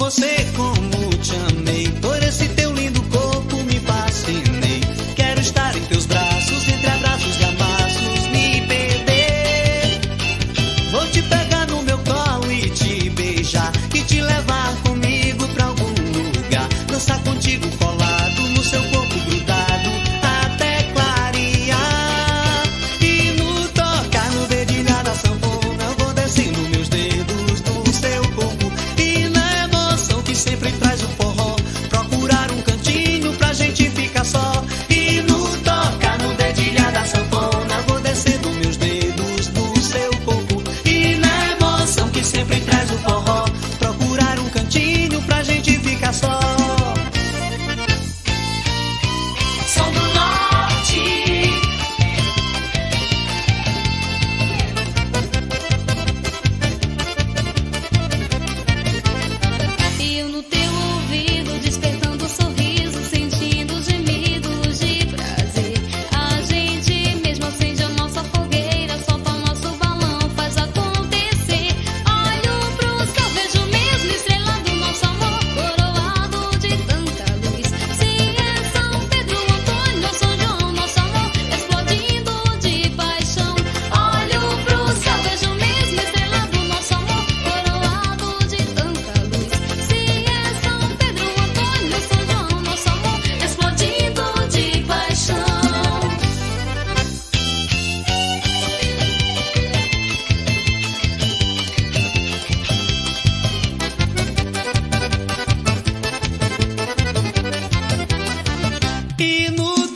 você como te amei. Por esse teu lindo corpo me fascinei. Quero estar em teus braços, entre abraços e amassos, me perder. Vou te pegar no meu colo e te beijar, e te levar comigo pra algum lugar. Dançar contigo colado no seu corpo grudado até clarear. E no tocar no dedilhar da sanfona eu vou descendo meus dedos do seu corpo. E na emoção que sempre traz o forró, procurar um cantinho pra gente ficar só. E no tocar no dedilhar da sanfona eu vou descendo meus dedos do seu corpo. E na emoção que sempre traz o forró, procurar um cantinho pra gente ficar só. Som do Norte. E eu no teu ouvido, despertando sorriso, sentindo gemidos de prazer. A gente mesmo acende a nossa fogueira, solta o nosso balão, faz acontecer. Olho pro céu, vejo mesmo estrela do nosso amor, coroado de tanta luz. Se é São Pedro, Antônio ou São João, nosso amor explodindo de paixão. Olho pro céu, vejo mesmo estrela do nosso amor, coroado de tanta luz. Se é São Pedro, Antônio ou São João, nosso amor explodindo de paixão. E no